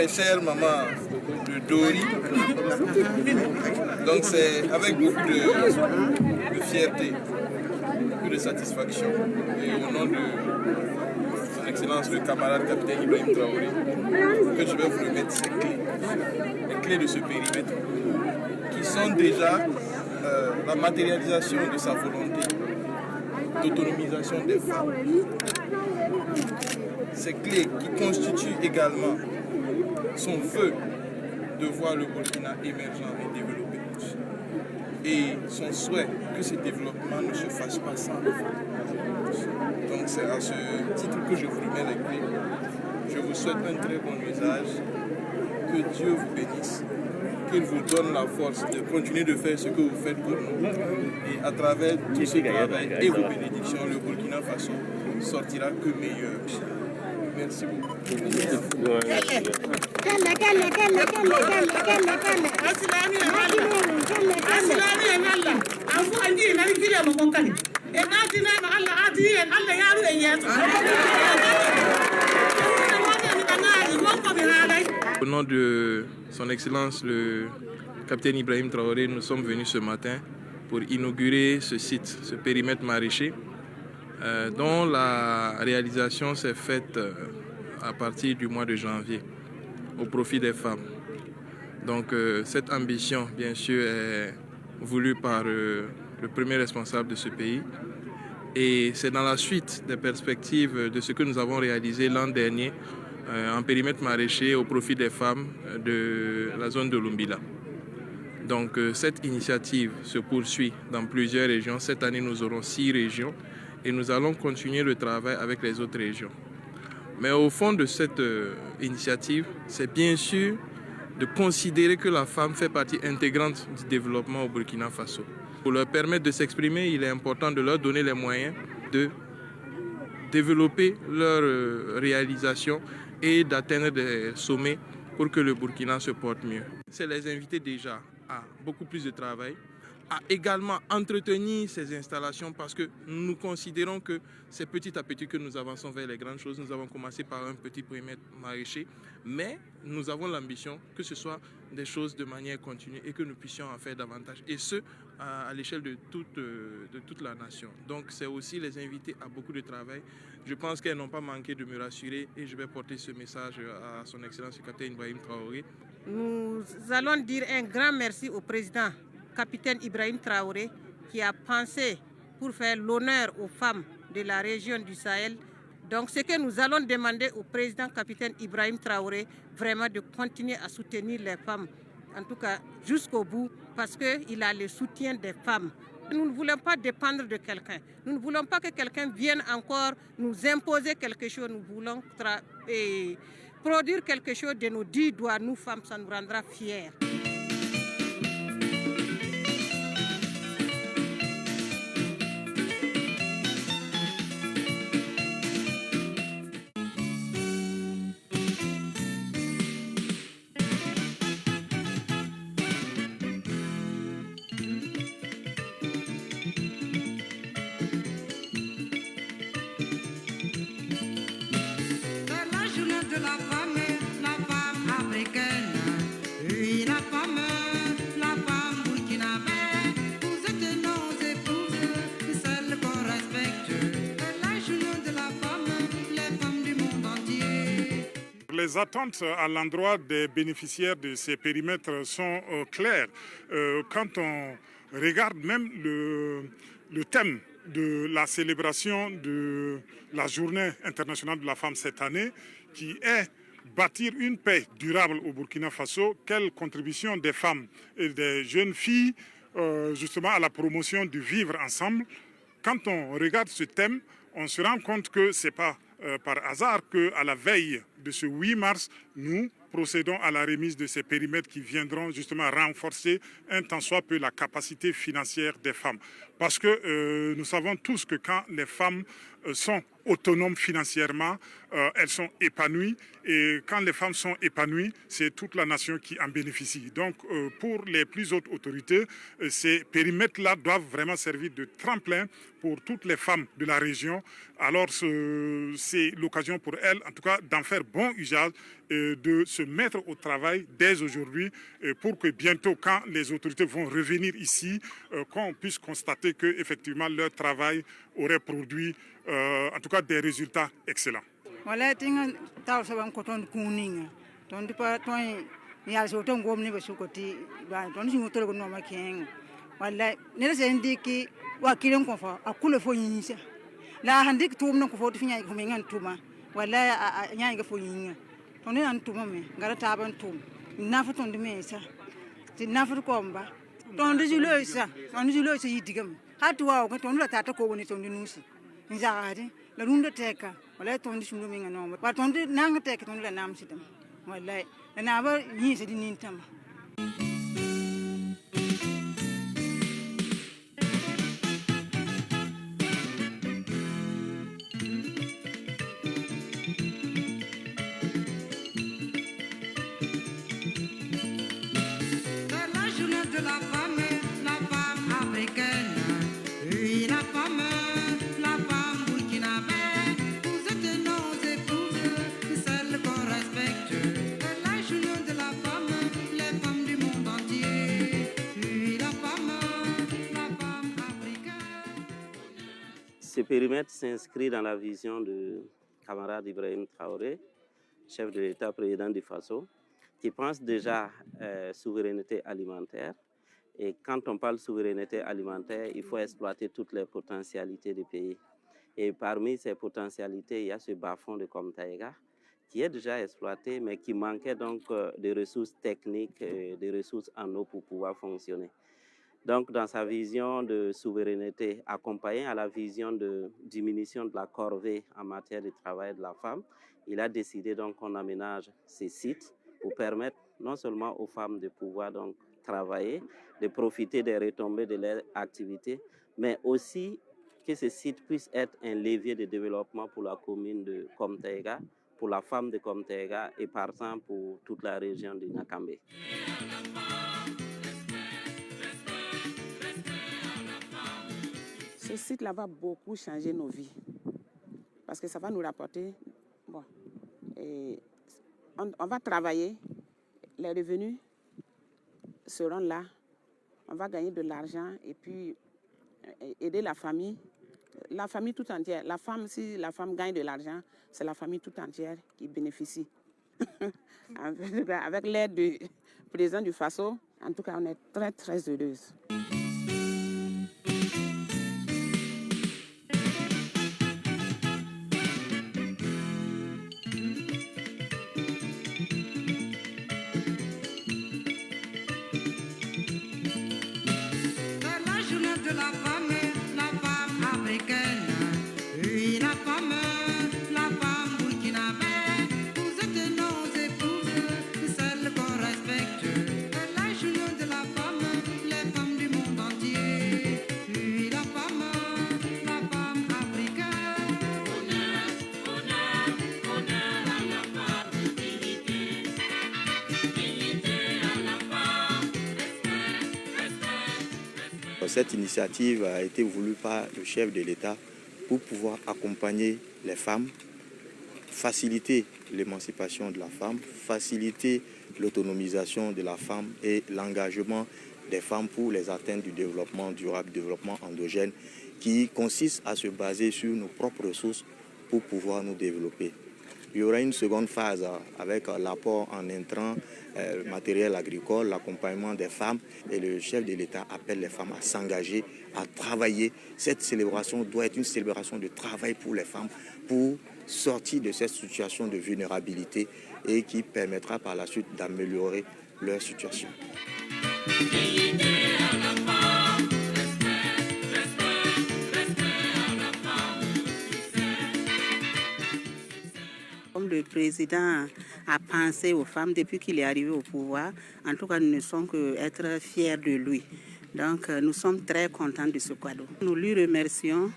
pêcheur maman de Dori. Donc c'est avec beaucoup de fierté et de satisfaction. Et au nom de son Excellence le camarade capitaine Ibrahim Traoré, que je vais vous remettre ces clés. Les clés de ce périmètre qui sont déjà la matérialisation de sa volonté d'autonomisation des femmes. Ces clés qui constituent également son vœu de voir le Burkina émergent et développé. Et son souhait que ce développement ne se fasse pas sans les femmes. Donc c'est à ce titre que je vous remets les clés. Je vous souhaite un très bon usage. Que Dieu vous bénisse. Qu'il vous donne la force de continuer de faire ce que vous faites pour nous. Et à travers tout ce travail et vos bénédictions, le Burkina Faso sortira que meilleur. Merci beaucoup. Au nom de son Excellence le capitaine Ibrahim Traoré, nous sommes venus ce matin pour inaugurer ce site, ce périmètre maraîcher, dont la réalisation s'est faite à partir du mois de janvier au profit des femmes. Donc cette ambition, bien sûr, est voulue par le premier responsable de ce pays. Et c'est dans la suite des perspectives de ce que nous avons réalisé l'an dernier en périmètre maraîcher au profit des femmes de la zone de Lumbila. Donc cette initiative se poursuit dans plusieurs régions. Cette année, nous aurons 6 régions et nous allons continuer le travail avec les autres régions. Mais au fond de cette initiative, c'est bien sûr de considérer que la femme fait partie intégrante du développement au Burkina Faso. Pour leur permettre de s'exprimer, il est important de leur donner les moyens de développer leur réalisation et d'atteindre des sommets pour que le Burkina se porte mieux. C'est les inviter déjà à beaucoup plus de travail, à également entretenir ces installations parce que nous considérons que c'est petit à petit que nous avançons vers les grandes choses. Nous avons commencé par un petit périmètre maraîcher, mais nous avons l'ambition que ce soit des choses de manière continue et que nous puissions en faire davantage. Et ce, à l'échelle de toute la nation. Donc c'est aussi les inviter à beaucoup de travail. Je pense qu'elles n'ont pas manqué de me rassurer et je vais porter ce message à son Excellence le capitaine Ibrahim Traoré. Nous allons dire un grand merci au président capitaine Ibrahim Traoré qui a pensé pour faire l'honneur aux femmes de la région du Sahel. Donc ce que nous allons demander au président capitaine Ibrahim Traoré, vraiment de continuer à soutenir les femmes, en tout cas jusqu'au bout, parce qu'il a le soutien des femmes. Nous ne voulons pas dépendre de quelqu'un. Nous ne voulons pas que quelqu'un vienne encore nous imposer quelque chose. Nous voulons produire quelque chose de nos 10 doigts. Nous, femmes, ça nous rendra fiers. Les attentes à l'endroit des bénéficiaires de ces périmètres sont claires. Quand on regarde même le thème de la célébration de la Journée internationale de la femme cette année, qui est bâtir une paix durable au Burkina Faso, quelle contribution des femmes et des jeunes filles justement à la promotion du vivre ensemble. Quand on regarde ce thème, on se rend compte que ce n'est pas par hasard qu'à la veille de ce 8 mars, nous procédons à la remise de ces périmètres qui viendront justement renforcer un tant soit peu la capacité financière des femmes. Parce que nous savons tous que quand les femmes sont autonomes financièrement, elles sont épanouies. Et quand les femmes sont épanouies, c'est toute la nation qui en bénéficie. Donc pour les plus hautes autorités, ces périmètres-là doivent vraiment servir de tremplin pour toutes les femmes de la région. Alors c'est l'occasion pour elles, en tout cas, d'en faire bon usage, de se mettre au travail dès aujourd'hui pour que bientôt, quand les autorités vont revenir ici, qu'on puisse constater que effectivement leur travail aurait produit en tout cas des résultats excellents. Voilà, la runda teka wala tondi shundu minga no pa tondi nanga teka tondi la nam sitam wala na ba yi se dinin tama. Ce périmètre s'inscrit dans la vision du camarade Ibrahim Traoré, chef de l'État, président du Faso, qui pense déjà souveraineté alimentaire. Et quand on parle souveraineté alimentaire, il faut exploiter toutes les potentialités du pays. Et parmi ces potentialités, il y a ce bas-fond de Komtaïga, qui est déjà exploité, mais qui manquait donc de ressources techniques, de ressources en eau pour pouvoir fonctionner. Donc, dans sa vision de souveraineté, accompagnée à la vision de diminution de la corvée en matière de travail de la femme, il a décidé donc qu'on aménage ces sites pour permettre non seulement aux femmes de pouvoir donc travailler, de profiter des retombées de leur activité, mais aussi que ces sites puissent être un levier de développement pour la commune de Komtaïga, pour la femme de Komtaïga et partant pour toute la région du Nakambe. Ce site-là va beaucoup changer nos vies parce que ça va nous rapporter, bon, et on va travailler, les revenus seront là, on va gagner de l'argent et puis aider la famille tout entière. La femme, si la femme gagne de l'argent, c'est la famille tout entière qui bénéficie. Avec l'aide du président du Faso, en tout cas, on est très, très heureuses. Cette initiative a été voulue par le chef de l'État pour pouvoir accompagner les femmes, faciliter l'émancipation de la femme, faciliter l'autonomisation de la femme et l'engagement des femmes pour les atteintes du développement durable, développement endogène, qui consiste à se baser sur nos propres ressources pour pouvoir nous développer. Il y aura une seconde phase avec l'apport en intrants, matériel agricole, l'accompagnement des femmes. Et le chef de l'État appelle les femmes à s'engager, à travailler. Cette célébration doit être une célébration de travail pour les femmes, pour sortir de cette situation de vulnérabilité et qui permettra par la suite d'améliorer leur situation. Comme le président a pensé aux femmes depuis qu'il est arrivé au pouvoir, en tout cas, nous ne sommes qu'être fiers de lui. Donc, nous sommes très contents de ce cadeau. Nous lui remercions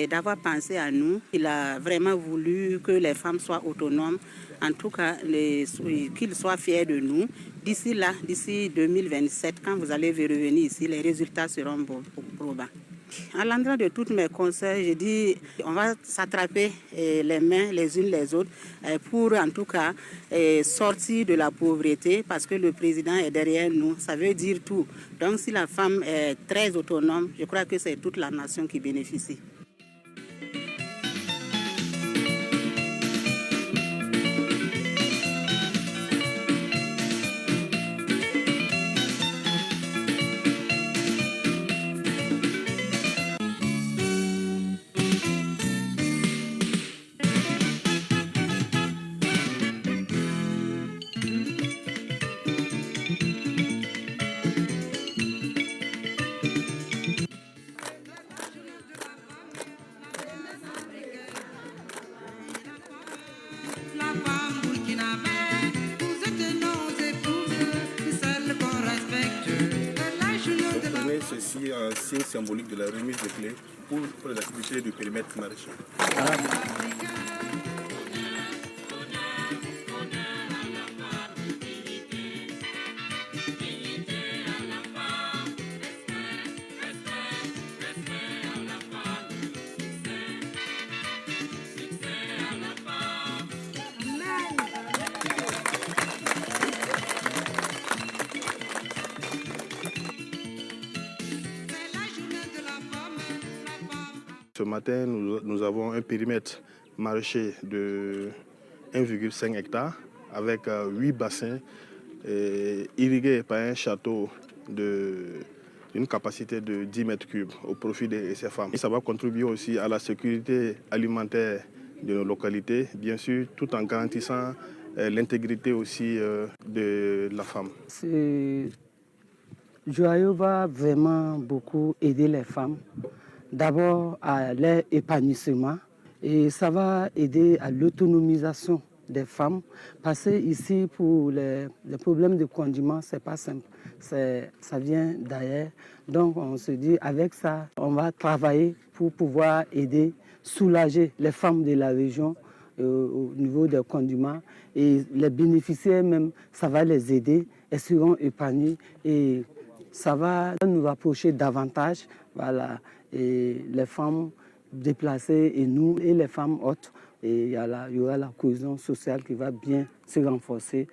d'avoir pensé à nous. Il a vraiment voulu que les femmes soient autonomes, en tout cas qu'ils soient fiers de nous. D'ici là, d'ici 2027, quand vous allez revenir ici, les résultats seront probants. À l'endroit de toutes mes conseils, je dis on va s'attraper les mains les unes les autres pour en tout cas sortir de la pauvreté parce que le président est derrière nous, ça veut dire tout. Donc si la femme est très autonome, je crois que c'est toute la nation qui bénéficie. Ceci un signe symbolique de la remise des clés pour les activités du périmètre maraîcher. Ce matin, nous avons un périmètre maraîcher de 1,5 hectare avec 8 bassins irrigués par un château d'une capacité de 10 mètres cubes au profit de ces femmes. Et ça va contribuer aussi à la sécurité alimentaire de nos localités, bien sûr, tout en garantissant l'intégrité aussi de la femme. Ce joyau va vraiment beaucoup aider les femmes. D'abord à leur épanouissement et ça va aider à l'autonomisation des femmes parce que ici pour les problèmes de condiments c'est pas simple, ça vient d'ailleurs. Donc on se dit avec ça on va travailler pour pouvoir aider, soulager les femmes de la région au niveau des condiments et les bénéficiaires même ça va les aider, elles seront épanouies et ça va nous rapprocher davantage, voilà. Et les femmes déplacées et nous et les femmes autres. Et il y aura la cohésion sociale qui va bien se renforcer.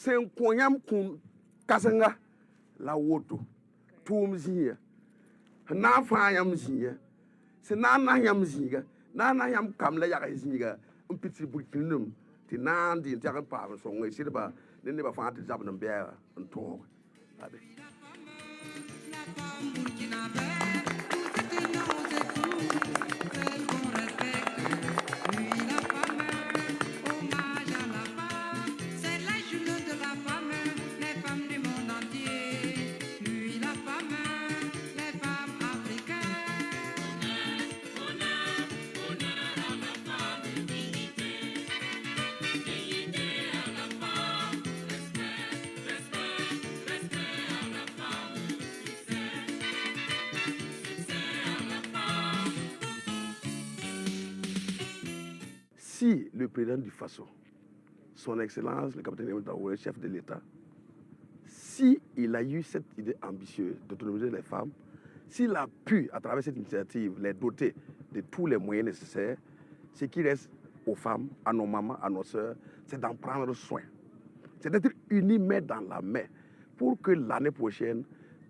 Sen konyam kun kasanga la woto tum ziya na fa yam ziya se na yam ziga na yam kam la ya ziga un petit burkinum ti na di ta kan pa so ngai sirba ne ba fa ta jab na be on to abe Si le président du Faso, son Excellence, le capitaine Ibrahim Traoré, chef de l'État, s'il a eu cette idée ambitieuse d'autonomiser les femmes, s'il a pu, à travers cette initiative, les doter de tous les moyens nécessaires, ce qui reste aux femmes, à nos mamans, à nos sœurs, c'est d'en prendre soin. C'est d'être unis main dans la main pour que l'année prochaine,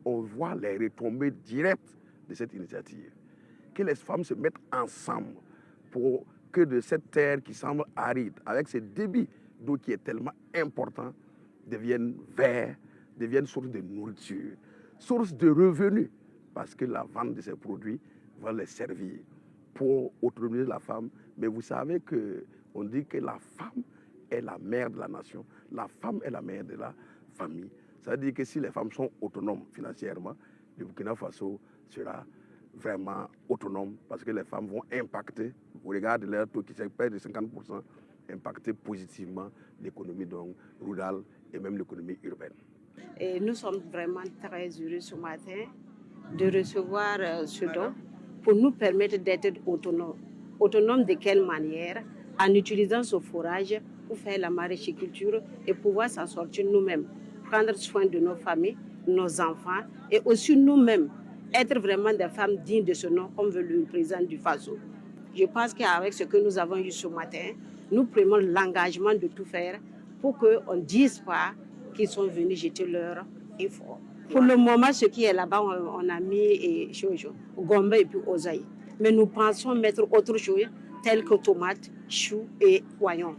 on voit les retombées directes de cette initiative. que les femmes se mettent ensemble pour que de cette terre qui semble aride, avec ce débit d'eau qui est tellement important, devienne vert, devienne source de nourriture, source de revenus, parce que la vente de ces produits va les servir pour autonomiser la femme. Mais vous savez qu'on dit que la femme est la mère de la nation, la femme est la mère de la famille. Ça veut dire que si les femmes sont autonomes financièrement, le Burkina Faso sera vraiment autonome parce que les femmes vont impacter, au regard de leur taux qui est près de 50%, impacter positivement l'économie rurale et même l'économie urbaine. Et nous sommes vraiment très heureux ce matin de recevoir ce don pour nous permettre d'être autonomes. Autonomes de quelle manière? En utilisant ce forage pour faire la maraîchiculture et pouvoir s'en sortir nous-mêmes, prendre soin de nos familles, nos enfants et aussi nous-mêmes, être vraiment des femmes dignes de ce nom, comme veut le président du FASO. Je pense qu'avec ce que nous avons eu ce matin, nous prenons l'engagement de tout faire pour qu'on ne dise pas qu'ils sont venus jeter leur effort. Pour le moment, ce qui est là-bas, on a mis Gombe et puis Ozaï. Mais nous pensons mettre autre chose, tel que tomates, choux et oignons.